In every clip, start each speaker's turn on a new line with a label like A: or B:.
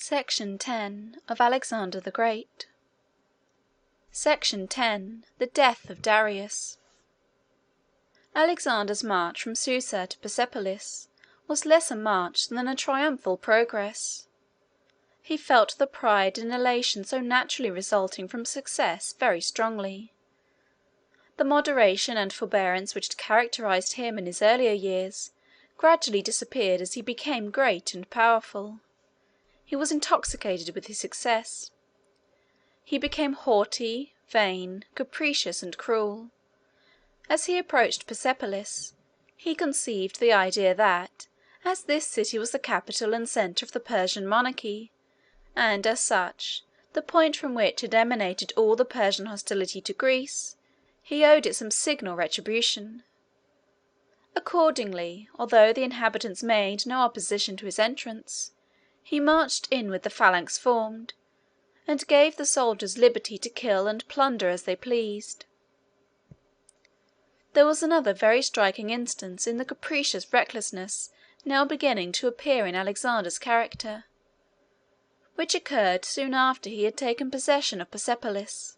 A: Section 10 of Alexander the Great. Section 10. The death of Darius. Alexander's march from Susa to Persepolis was less a march than a triumphal progress. He felt the pride and elation so naturally resulting from success very strongly. The moderation and forbearance which had characterized him in his earlier years gradually disappeared as he became great and powerful. He was intoxicated with his success. He became haughty, vain, capricious, and cruel. As he approached Persepolis, he conceived the idea that, as this city was the capital and centre of the Persian monarchy, and, as such, the point from which had emanated all the Persian hostility to Greece, he owed it some signal retribution. Accordingly, although the inhabitants made no opposition to his entrance, he marched in with the phalanx formed, and gave the soldiers liberty to kill and plunder as they pleased. There was another very striking instance in the capricious recklessness now beginning to appear in Alexander's character, which occurred soon after he had taken possession of Persepolis.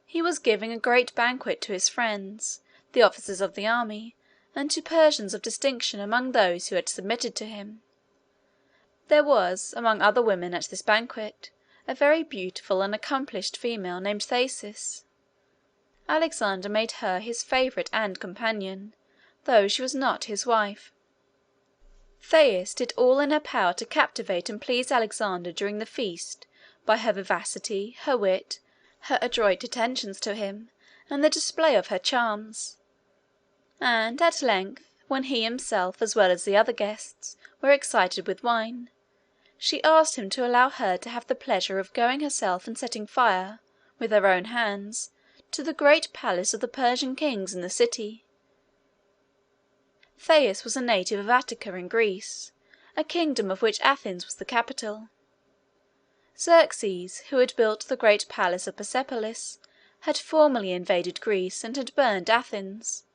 A: He was giving a great banquet to his friends, the officers of the army, and to Persians of distinction among those who had submitted to him. There was, among other women at this banquet, a very beautiful and accomplished female named Thasus. Alexander made her his favourite and companion, though she was not his wife. Thais did all in her power to captivate and please Alexander during the feast by her vivacity, her wit, her adroit attentions to him, and the display of her charms; and at length, when he himself, as well as the other guests, were excited with wine, she asked him to allow her to have the pleasure of going herself and setting fire, with her own hands, to the great palace of the Persian kings in the city. Thais was a native of Attica in Greece, a kingdom of which Athens was the capital. Xerxes, who had built the great palace of Persepolis, had formerly invaded Greece and had burned Athens,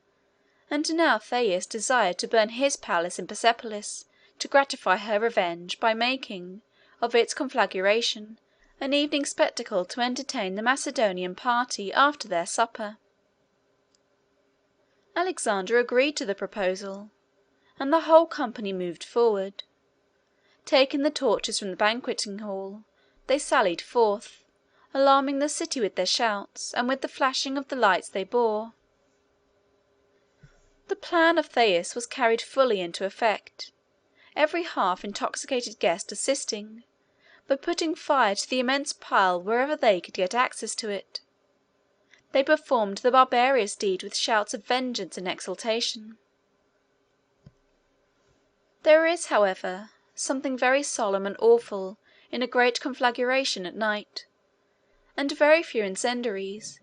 A: and now Thais desired to burn his palace in Persepolis to gratify her revenge by making, of its conflagration, an evening spectacle to entertain the Macedonian party after their supper. Alexander agreed to the proposal, and the whole company moved forward. Taking the torches from the banqueting hall, they sallied forth, alarming the city with their shouts, and with the flashing of the lights they bore. The plan of Thais was carried fully into effect, every half-intoxicated guest assisting, by putting fire to the immense pile wherever they could get access to it. They performed the barbarous deed with shouts of vengeance and exultation. There is, however, something very solemn and awful in a great conflagration at night, and very few incendiaries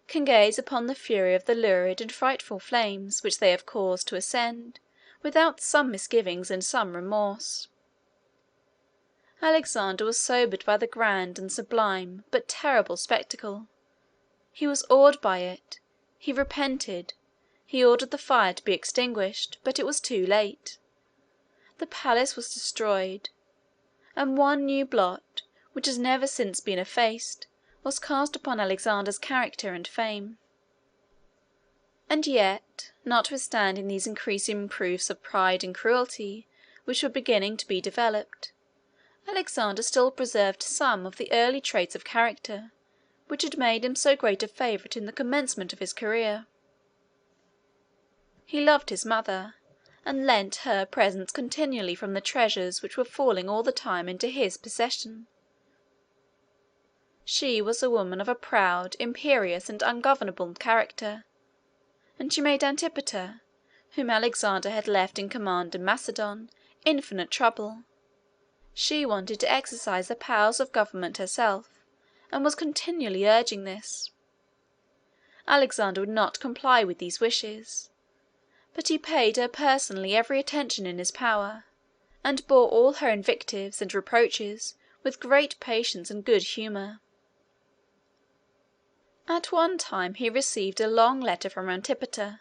A: can gaze upon the fury of the lurid and frightful flames which they have caused to ascend without some misgivings and some remorse. Alexander was sobered by the grand and sublime but terrible spectacle. He was awed by it. He repented. He ordered the fire to be extinguished, but it was too late. The palace was destroyed, and one new blot, which has never since been effaced, was cast upon Alexander's character and fame. And yet, notwithstanding these increasing proofs of pride and cruelty which were beginning to be developed, Alexander still preserved some of the early traits of character which had made him so great a favourite in the commencement of his career. He loved his mother, and lent her presents continually from the treasures which were falling all the time into his possession. She was a woman of a proud, imperious, and ungovernable character, and she made Antipater, whom Alexander had left in command in Macedon, infinite trouble. She wanted to exercise the powers of government herself, and was continually urging this. Alexander would not comply with these wishes, but he paid her personally every attention in his power, and bore all her invectives and reproaches with great patience and good humour. At one time he received a long letter from Antipater,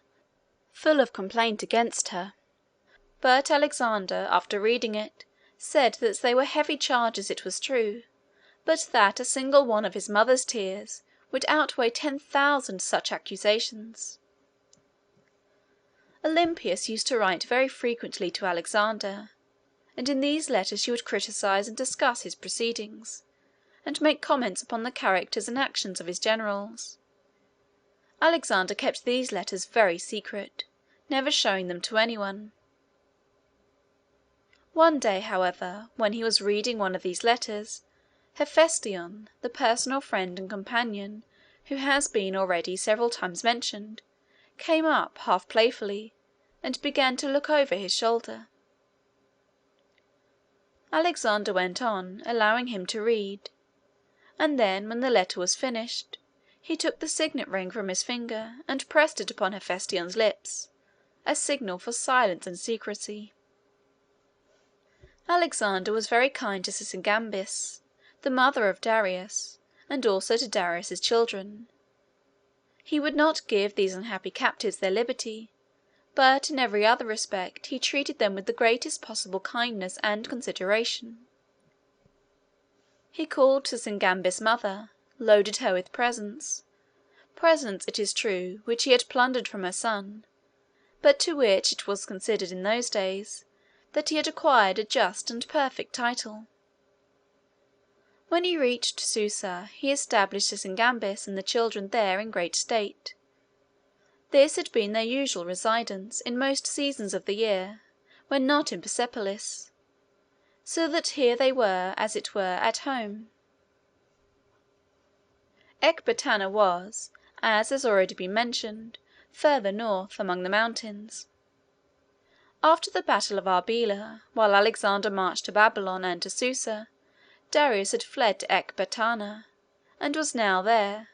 A: full of complaint against her, but Alexander, after reading it, said that they were heavy charges, it was true, but that a single one of his mother's tears would outweigh 10,000 such accusations. Olympias used to write very frequently to Alexander, and in these letters she would criticize and discuss his proceedings, and make comments upon the characters and actions of his generals. Alexander kept these letters very secret, never showing them to anyone. One day, however, when he was reading one of these letters, Hephaestion, the personal friend and companion who has been already several times mentioned, came up half playfully, and began to look over his shoulder. Alexander went on, allowing him to read, and then, when the letter was finished, he took the signet ring from his finger and pressed it upon Hephaestion's lips, a signal for silence and secrecy. Alexander was very kind to Sysigambis, the mother of Darius, and also to Darius's children. He would not give these unhappy captives their liberty, but in every other respect he treated them with the greatest possible kindness and consideration. He called Sysigambis' mother, loaded her with presents, it is true, which he had plundered from her son, but to which it was considered in those days that he had acquired a just and perfect title. When he reached Susa, he established Sysigambis and the children there in great state. This had been their usual residence in most seasons of the year, when not in Persepolis, so that here they were, as it were, at home. Ecbatana was, as has already been mentioned, further north, among the mountains. After the battle of Arbela, while Alexander marched to Babylon and to Susa, Darius had fled to Ecbatana, and was now there,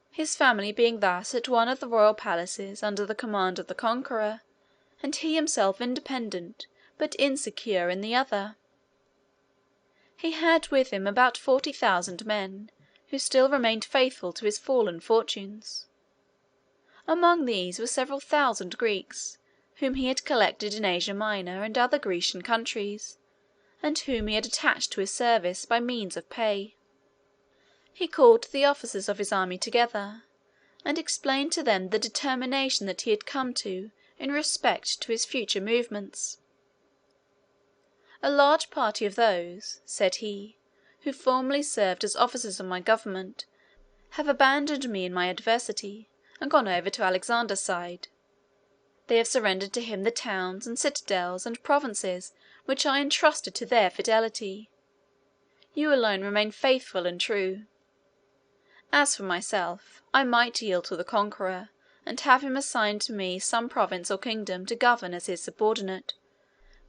A: his family being thus at one of the royal palaces under the command of the conqueror, and he himself independent but insecure in the other. He had with him about 40,000 men, who still remained faithful to his fallen fortunes. Among these were several thousand Greeks, whom he had collected in Asia Minor and other Grecian countries, and whom he had attached to his service by means of pay. He called the officers of his army together, and explained to them the determination that he had come to in respect to his future movements. "A large party of those," said he, "who formerly served as officers of my government, have abandoned me in my adversity, and gone over to Alexander's side. They have surrendered to him the towns and citadels and provinces which I entrusted to their fidelity. You alone remain faithful and true. As for myself, I might yield to the conqueror, and have him assign to me some province or kingdom to govern as his subordinate,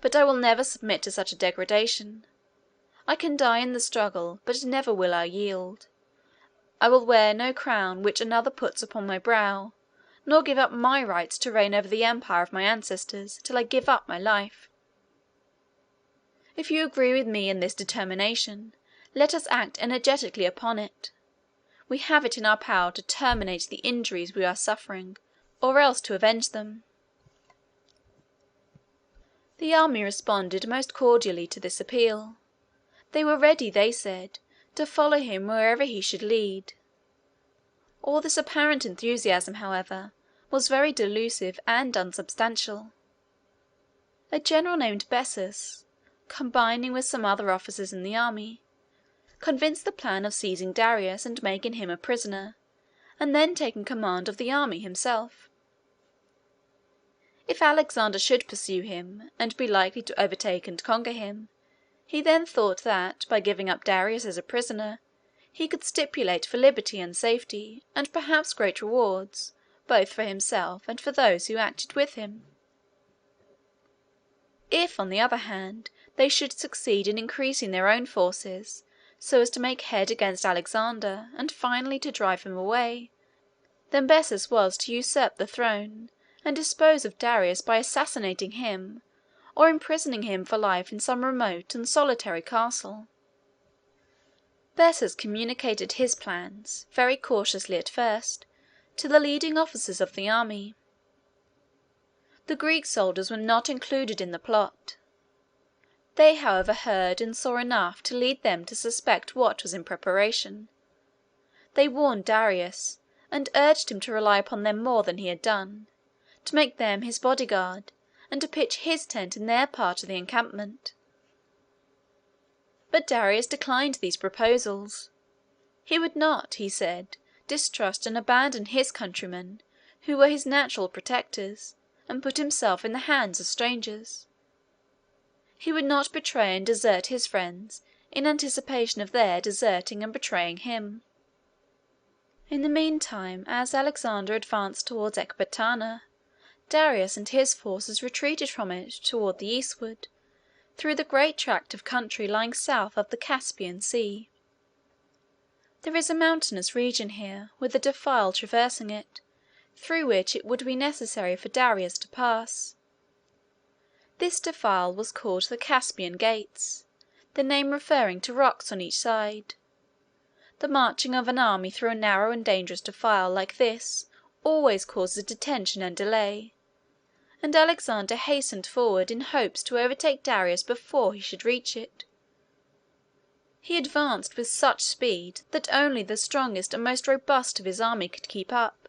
A: but I will never submit to such a degradation. I can die in the struggle, but never will I yield. I will wear no crown which another puts upon my brow, nor give up my rights to reign over the empire of my ancestors till I give up my life. If you agree with me in this determination, let us act energetically upon it. We have it in our power to terminate the injuries we are suffering, or else to avenge them." The army responded most cordially to this appeal. They were ready, they said, to follow him wherever he should lead. All this apparent enthusiasm, however, was very delusive and unsubstantial. A general named Bessus, combining with some other officers in the army, conceived the plan of seizing Darius and making him a prisoner, and then taking command of the army himself. If Alexander should pursue him, and be likely to overtake and conquer him, he then thought that, by giving up Darius as a prisoner, he could stipulate for liberty and safety, and perhaps great rewards, both for himself and for those who acted with him. If, on the other hand, they should succeed in increasing their own forces, so as to make head against Alexander, and finally to drive him away, then Bessus was to usurp the throne, and dispose of Darius by assassinating him, or imprisoning him for life in some remote and solitary castle. Bessus communicated his plans, very cautiously at first, to the leading officers of the army. The Greek soldiers were not included in the plot. They, however, heard and saw enough to lead them to suspect what was in preparation. They warned Darius, and urged him to rely upon them more than he had done, to make them his bodyguard, and to pitch his tent in their part of the encampment. But Darius declined these proposals. He would not, he said, distrust and abandon his countrymen, who were his natural protectors, and put himself in the hands of strangers. He would not betray and desert his friends in anticipation of their deserting and betraying him. In the meantime, as Alexander advanced towards Ecbatana, Darius and his forces retreated from it toward the eastward, through the great tract of country lying south of the Caspian Sea. There is a mountainous region here, with a defile traversing it, through which it would be necessary for Darius to pass. This defile was called the Caspian Gates, the name referring to rocks on each side. The marching of an army through a narrow and dangerous defile like this always causes detention and delay, and Alexander hastened forward in hopes to overtake Darius before he should reach it. He advanced with such speed that only the strongest and most robust of his army could keep up.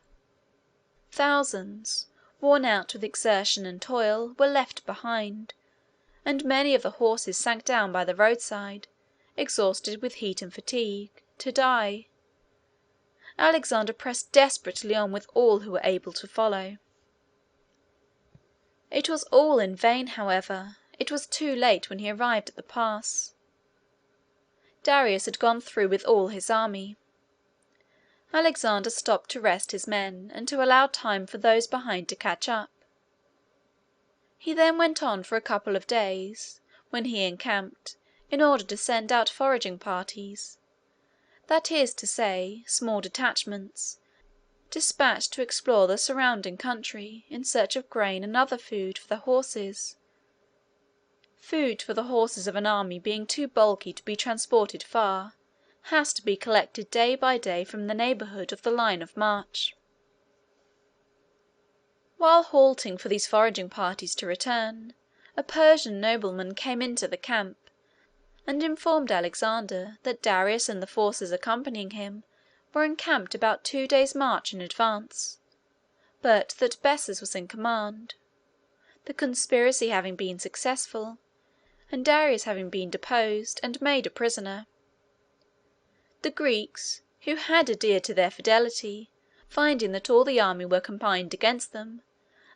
A: Thousands, worn out with exertion and toil, were left behind, and many of the horses sank down by the roadside, exhausted with heat and fatigue, to die. Alexander pressed desperately on with all who were able to follow. It was all in vain, however. It was too late when he arrived at the pass. Darius had gone through with all his army. Alexander stopped to rest his men, and to allow time for those behind to catch up. He then went on for a couple of days, when he encamped, in order to send out foraging parties, that is to say, small detachments, dispatched to explore the surrounding country in search of grain and other food for the horses. Food for the horses of an army being too bulky to be transported far, has to be collected day by day from the neighbourhood of the line of march. While halting for these foraging parties to return, a Persian nobleman came into the camp, and informed Alexander that Darius and the forces accompanying him were encamped about 2 days' march in advance, but that Bessus was in command, the conspiracy having been successful, and Darius having been deposed and made a prisoner. The Greeks, who had adhered to their fidelity, finding that all the army were combined against them,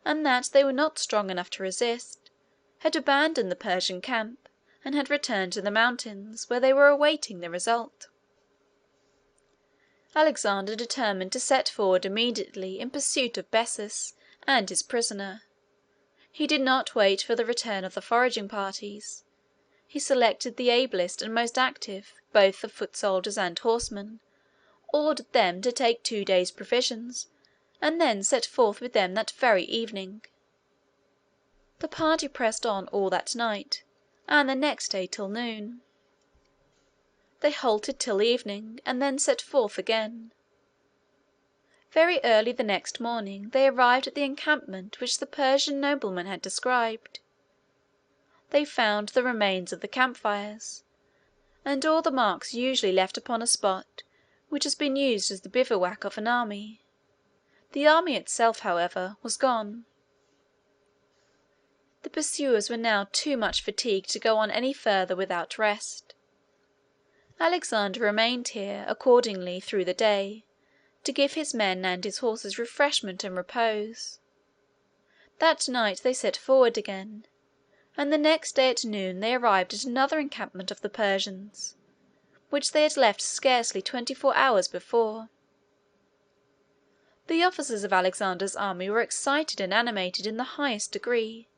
A: and that they were not strong enough to resist, had abandoned the Persian camp, and had returned to the mountains, where they were awaiting the result. Alexander determined to set forward immediately in pursuit of Bessus and his prisoner. He did not wait for the return of the foraging parties. He selected the ablest and most active, both of foot soldiers and horsemen, ordered them to take 2 days' provisions, and then set forth with them that very evening. The party pressed on all that night, and the next day till noon. They halted till evening, and then set forth again. Very early the next morning they arrived at the encampment which the Persian nobleman had described. They found the remains of the campfires, and all the marks usually left upon a spot which has been used as the bivouac of an army. The army itself, however, was gone. The pursuers were now too much fatigued to go on any further without rest. Alexander remained here, accordingly, through the day, to give his men and his horses refreshment and repose. That night they set forward again, and the next day at noon they arrived at another encampment of the Persians, which they had left scarcely 24 hours before. The officers of Alexander's army were excited and animated in the highest degree,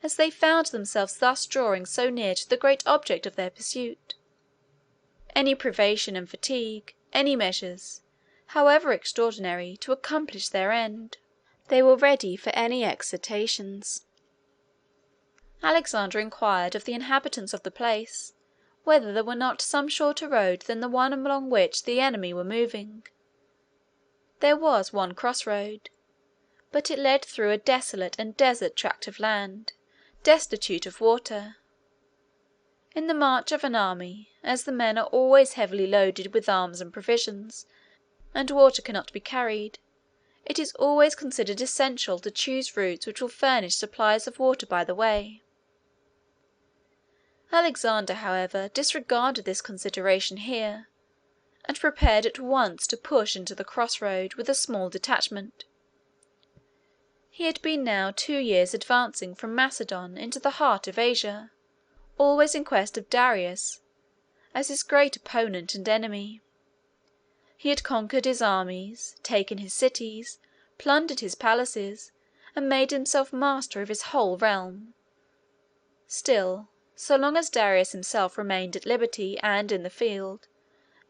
A: as they found themselves thus drawing so near to the great object of their pursuit. Any privation and fatigue, any measures, however extraordinary, to accomplish their end. They were ready for any exertions. Alexander inquired of the inhabitants of the place whether there were not some shorter road than the one along which the enemy were moving. There was one cross-road, but it led through a desolate and desert tract of land, destitute of water. In the march of an army, as the men are always heavily loaded with arms and provisions, and water cannot be carried, it is always considered essential to choose routes which will furnish supplies of water by the way. Alexander, however, disregarded this consideration here, and prepared at once to push into the cross road with a small detachment. He had been now 2 years advancing from Macedon into the heart of Asia, always in quest of Darius as his great opponent and enemy. He had conquered his armies, taken his cities, plundered his palaces, and made himself master of his whole realm. Still, so long as Darius himself remained at liberty and in the field,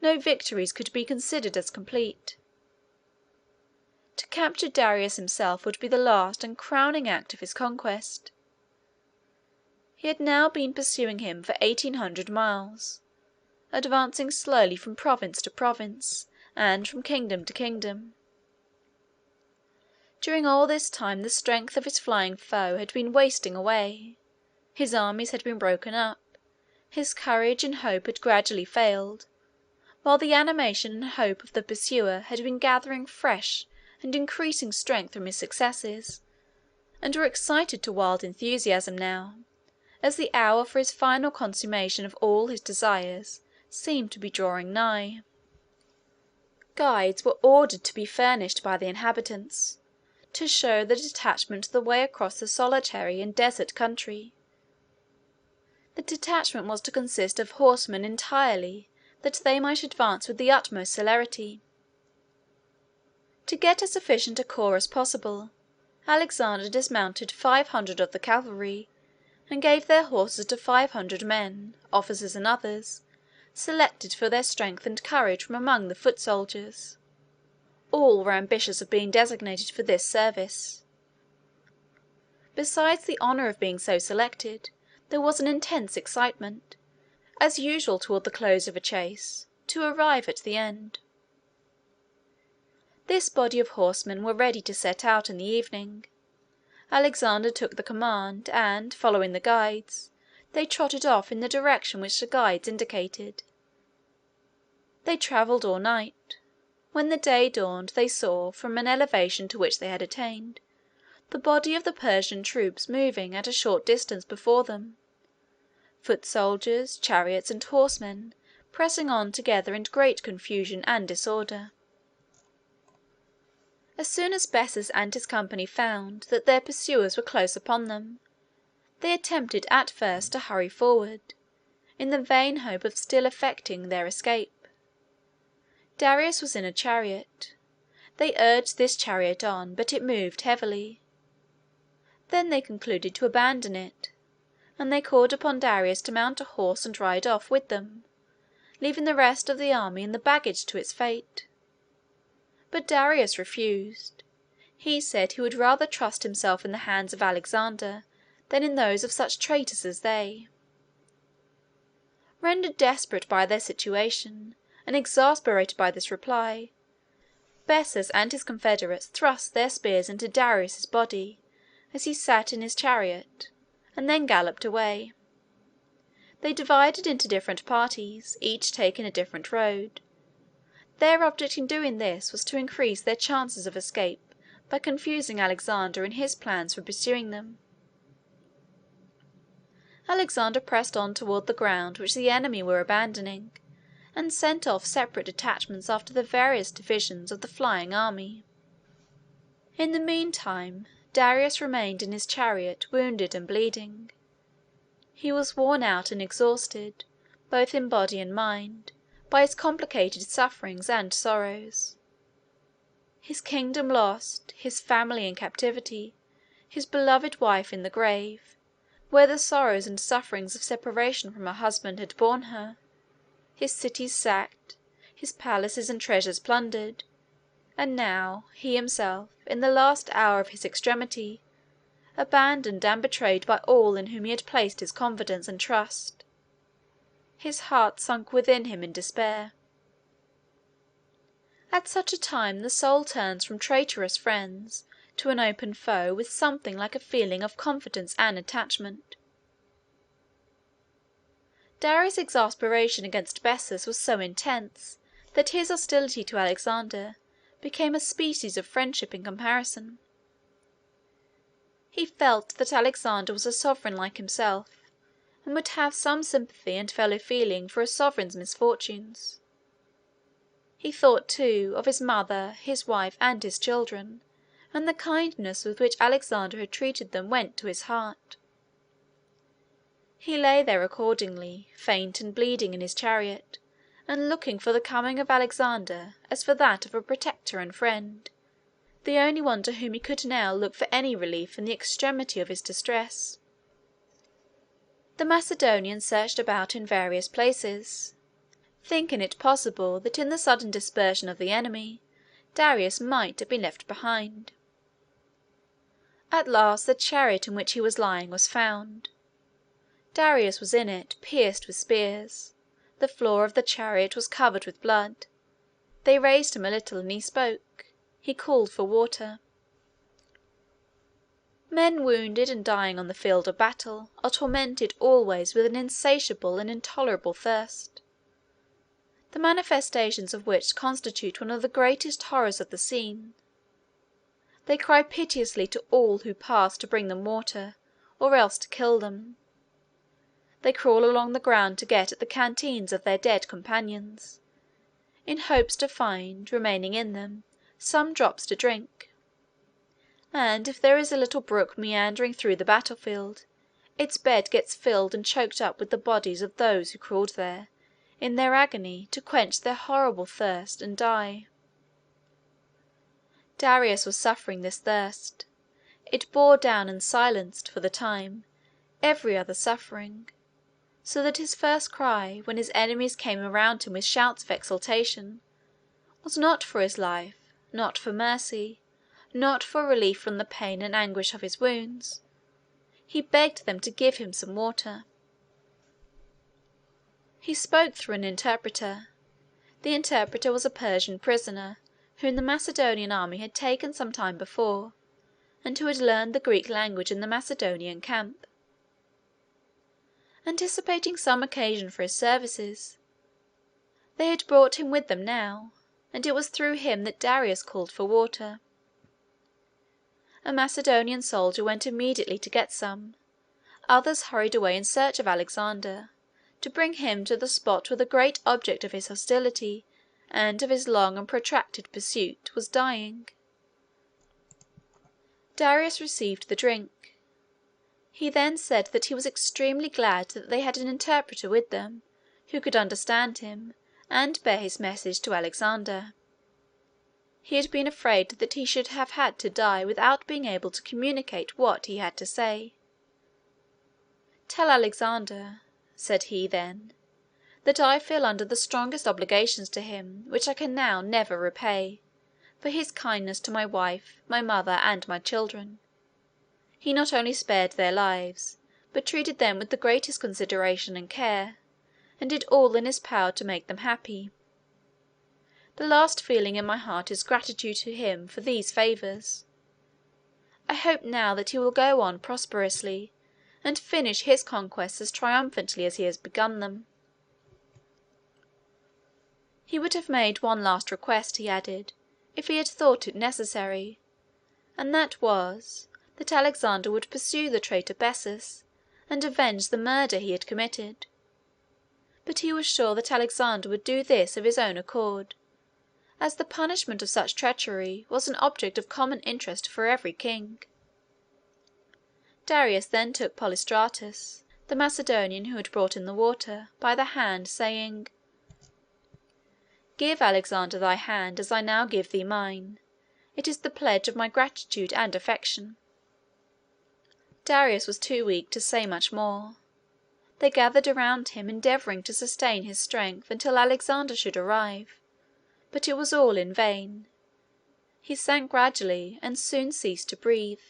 A: no victories could be considered as complete. To capture Darius himself would be the last and crowning act of his conquest. He had now been pursuing him for 1800 miles, advancing slowly from province to province, and from kingdom to kingdom. During all this time the strength of his flying foe had been wasting away, his armies had been broken up, his courage and hope had gradually failed, while the animation and hope of the pursuer had been gathering fresh and increasing strength from his successes, and were excited to wild enthusiasm now, as the hour for his final consummation of all his desires seemed to be drawing nigh. Guides were ordered to be furnished by the inhabitants, to show the detachment the way across the solitary and desert country. The detachment was to consist of horsemen entirely, that they might advance with the utmost celerity. To get as sufficient a corps as possible, Alexander dismounted 500 of the cavalry, and gave their horses to 500 men, officers and others, selected for their strength and courage from among the foot soldiers. All were ambitious of being designated for this service. Besides the honour of being so selected, there was an intense excitement, as usual toward the close of a chase, to arrive at the end. This body of horsemen were ready to set out in the evening. Alexander took the command, and, following the guides, they trotted off in the direction which the guides indicated. They travelled all night. When the day dawned they saw, from an elevation to which they had attained, the body of the Persian troops moving at a short distance before them, foot soldiers, chariots, and horsemen pressing on together in great confusion and disorder. As soon as Bessus and his company found that their pursuers were close upon them, they attempted at first to hurry forward, in the vain hope of still effecting their escape. Darius was in a chariot. They urged this chariot on, but it moved heavily. Then they concluded to abandon it, and they called upon Darius to mount a horse and ride off with them, leaving the rest of the army and the baggage to its fate. But Darius refused. He said he would rather trust himself in the hands of Alexander than in those of such traitors as they. Rendered desperate by their situation, and exasperated by this reply, Bessus and his confederates thrust their spears into Darius's body as he sat in his chariot, and then galloped away. They divided into different parties, each taking a different road. Their object in doing this was to increase their chances of escape by confusing Alexander in his plans for pursuing them. Alexander pressed on toward the ground which the enemy were abandoning, and sent off separate detachments after the various divisions of the flying army. In the meantime, Darius remained in his chariot, wounded and bleeding. He was worn out and exhausted, both in body and mind, by his complicated sufferings and sorrows. His kingdom lost, his family in captivity, his beloved wife in the grave, where the sorrows and sufferings of separation from her husband had borne her, his cities sacked, his palaces and treasures plundered, and now he himself, in the last hour of his extremity, abandoned and betrayed by all in whom he had placed his confidence and trust. His heart sunk within him in despair. At such a time the soul turns from traitorous friends to an open foe with something like a feeling of confidence and attachment. Darius' exasperation against Bessus was so intense that his hostility to Alexander became a species of friendship in comparison. He felt that Alexander was a sovereign like himself, and would have some sympathy and fellow feeling for a sovereign's misfortunes. He thought, too, of his mother, his wife, and his children, and the kindness with which Alexander had treated them went to his heart. He lay there accordingly, faint and bleeding in his chariot, and looking for the coming of Alexander as for that of a protector and friend, the only one to whom he could now look for any relief in the extremity of his distress. The Macedonians searched about in various places, thinking it possible that in the sudden dispersion of the enemy, Darius might have been left behind. At last the chariot in which he was lying was found. Darius was in it, pierced with spears. The floor of the chariot was covered with blood. They raised him a little, and he spoke. He called for water. Men wounded and dying on the field of battle are tormented always with an insatiable and intolerable thirst, the manifestations of which constitute one of the greatest horrors of the scene. They cry piteously to all who pass to bring them water, or else to kill them. They crawl along the ground to get at the canteens of their dead companions, in hopes to find, remaining in them, some drops to drink. And if there is a little brook meandering through the battlefield, its bed gets filled and choked up with the bodies of those who crawled there, in their agony, to quench their horrible thirst and die. Darius was suffering this thirst. It bore down and silenced, for the time, every other suffering, so that his first cry, when his enemies came around him with shouts of exultation, was not for his life, not for mercy, not for relief from the pain and anguish of his wounds. He begged them to give him some water. He spoke through an interpreter. The interpreter was a Persian prisoner whom the Macedonian army had taken some time before, and who had learned the Greek language in the Macedonian camp. Anticipating some occasion for his services, they had brought him with them now, and it was through him that Darius called for water. A Macedonian soldier went immediately to get some. Others hurried away in search of Alexander, to bring him to the spot where the great object of his hostility and of his long and protracted pursuit was dying. Darius received the drink. He then said that he was extremely glad that they had an interpreter with them, who could understand him, and bear his message to Alexander. He had been afraid that he should have had to die without being able to communicate what he had to say. "Tell Alexander," said he then, "that I feel under the strongest obligations to him, which I can now never repay, for his kindness to my wife, my mother, and my children. He not only spared their lives, but treated them with the greatest consideration and care, and did all in his power to make them happy. The last feeling in my heart is gratitude to him for these favours. I hope now that he will go on prosperously, and finish his conquests as triumphantly as he has begun them." He would have made one last request, he added, if he had thought it necessary, and that was, that Alexander would pursue the traitor Bessus, and avenge the murder he had committed. But he was sure that Alexander would do this of his own accord, as the punishment of such treachery was an object of common interest for every king. Darius then took Polystratus, the Macedonian who had brought in the water, by the hand, saying, "Give Alexander thy hand, as I now give thee mine. It is the pledge of my gratitude and affection." Darius was too weak to say much more. They gathered around him, endeavouring to sustain his strength until Alexander should arrive, but it was all in vain. He sank gradually, and soon ceased to breathe.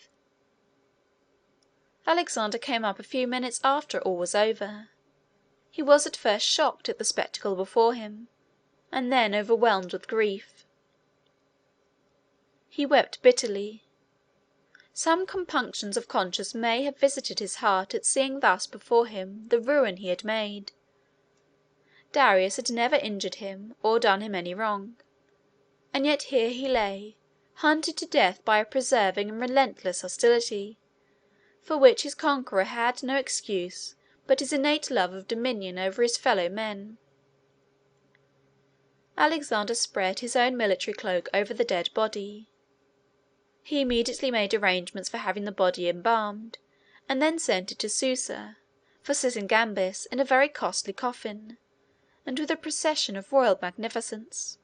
A: Alexander came up a few minutes after all was over. He was at first shocked at the spectacle before him, and then overwhelmed with grief. He wept bitterly. Some compunctions of conscience may have visited his heart at seeing thus before him the ruin he had made, Darius had never injured him or done him any wrong, and yet here he lay, hunted to death by a persevering and relentless hostility, for which his conqueror had no excuse but his innate love of dominion over his fellow men. Alexander spread his own military cloak over the dead body. He immediately made arrangements for having the body embalmed, and then sent it to Susa for Sisygambis in a very costly coffin, and with a procession of royal magnificence.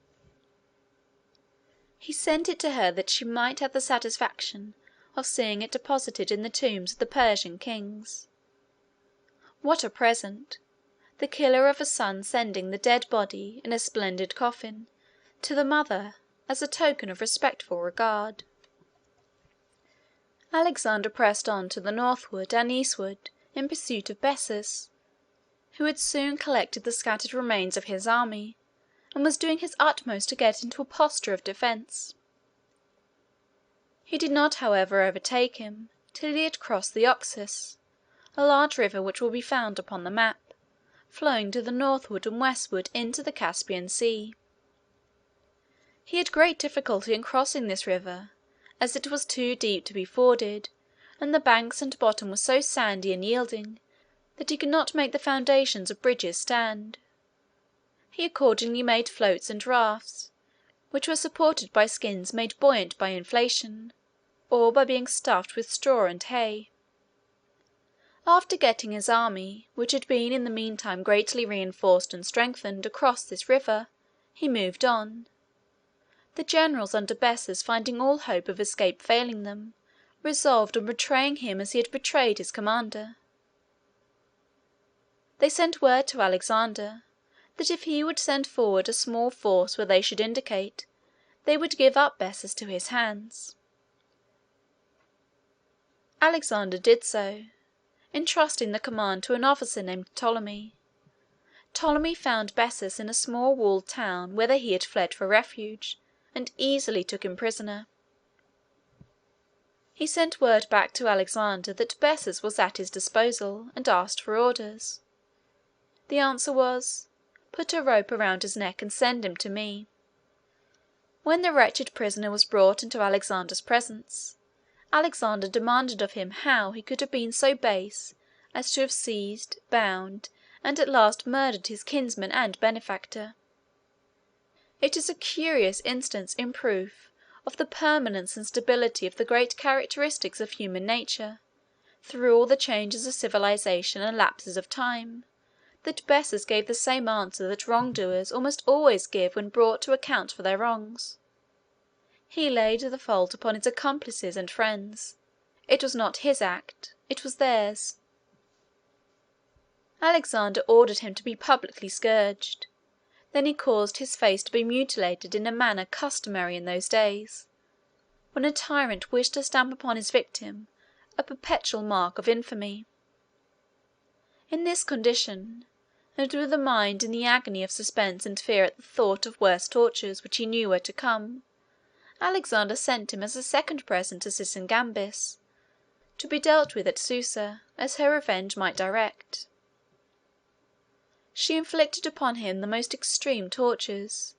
A: He sent it to her that she might have the satisfaction of seeing it deposited in the tombs of the Persian kings. What a present! The killer of a son sending the dead body, in a splendid coffin, to the mother, as a token of respectful regard. Alexander pressed on to the northward and eastward in pursuit of Bessus, who had soon collected the scattered remains of his army, and was doing his utmost to get into a posture of defence. He did not, however, overtake him till he had crossed the Oxus, a large river which will be found upon the map, flowing to the northward and westward into the Caspian Sea. He had great difficulty in crossing this river, as it was too deep to be forded, and the banks and bottom were so sandy and yielding that he could not make the foundations of bridges stand. He accordingly made floats and rafts, which were supported by skins made buoyant by inflation, or by being stuffed with straw and hay. After getting his army, which had been in the meantime greatly reinforced and strengthened, across this river, he moved on. The generals under Bessus, finding all hope of escape failing them, resolved on betraying him as he had betrayed his commander. They sent word to Alexander that if he would send forward a small force where they should indicate, they would give up Bessus to his hands. Alexander did so, entrusting the command to an officer named Ptolemy. Ptolemy found Bessus in a small walled town whither he had fled for refuge, and easily took him prisoner. He sent word back to Alexander that Bessus was at his disposal, and asked for orders. The answer was, "Put a rope around his neck and send him to me." When the wretched prisoner was brought into Alexander's presence, Alexander demanded of him how he could have been so base as to have seized, bound, and at last murdered his kinsman and benefactor. It is a curious instance in proof of the permanence and stability of the great characteristics of human nature, through all the changes of civilization and lapses of time, that Bessus gave the same answer that wrongdoers almost always give when brought to account for their wrongs. He laid the fault upon his accomplices and friends. It was not his act, it was theirs. Alexander ordered him to be publicly scourged. Then he caused his face to be mutilated in a manner customary in those days, when a tyrant wished to stamp upon his victim a perpetual mark of infamy. In this condition, and with a mind in the agony of suspense and fear at the thought of worse tortures which he knew were to come, Alexander sent him as a second present to Sisygambis, to be dealt with at Susa, as her revenge might direct. She inflicted upon him the most extreme tortures,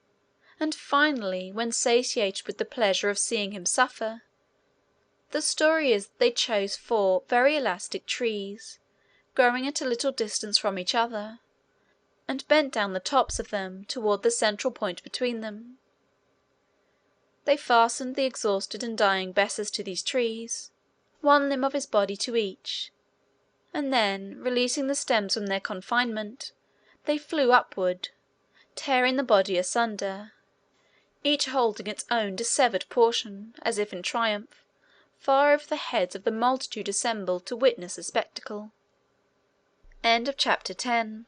A: and finally, when satiated with the pleasure of seeing him suffer, the story is that they chose 4 very elastic trees, growing at a little distance from each other, and bent down the tops of them toward the central point between them. They fastened the exhausted and dying Bessus to these trees, one limb of his body to each, and then, releasing the stems from their confinement, they flew upward, tearing the body asunder, each holding its own dissevered portion, as if in triumph, far over the heads of the multitude assembled to witness the spectacle. Chapter 11.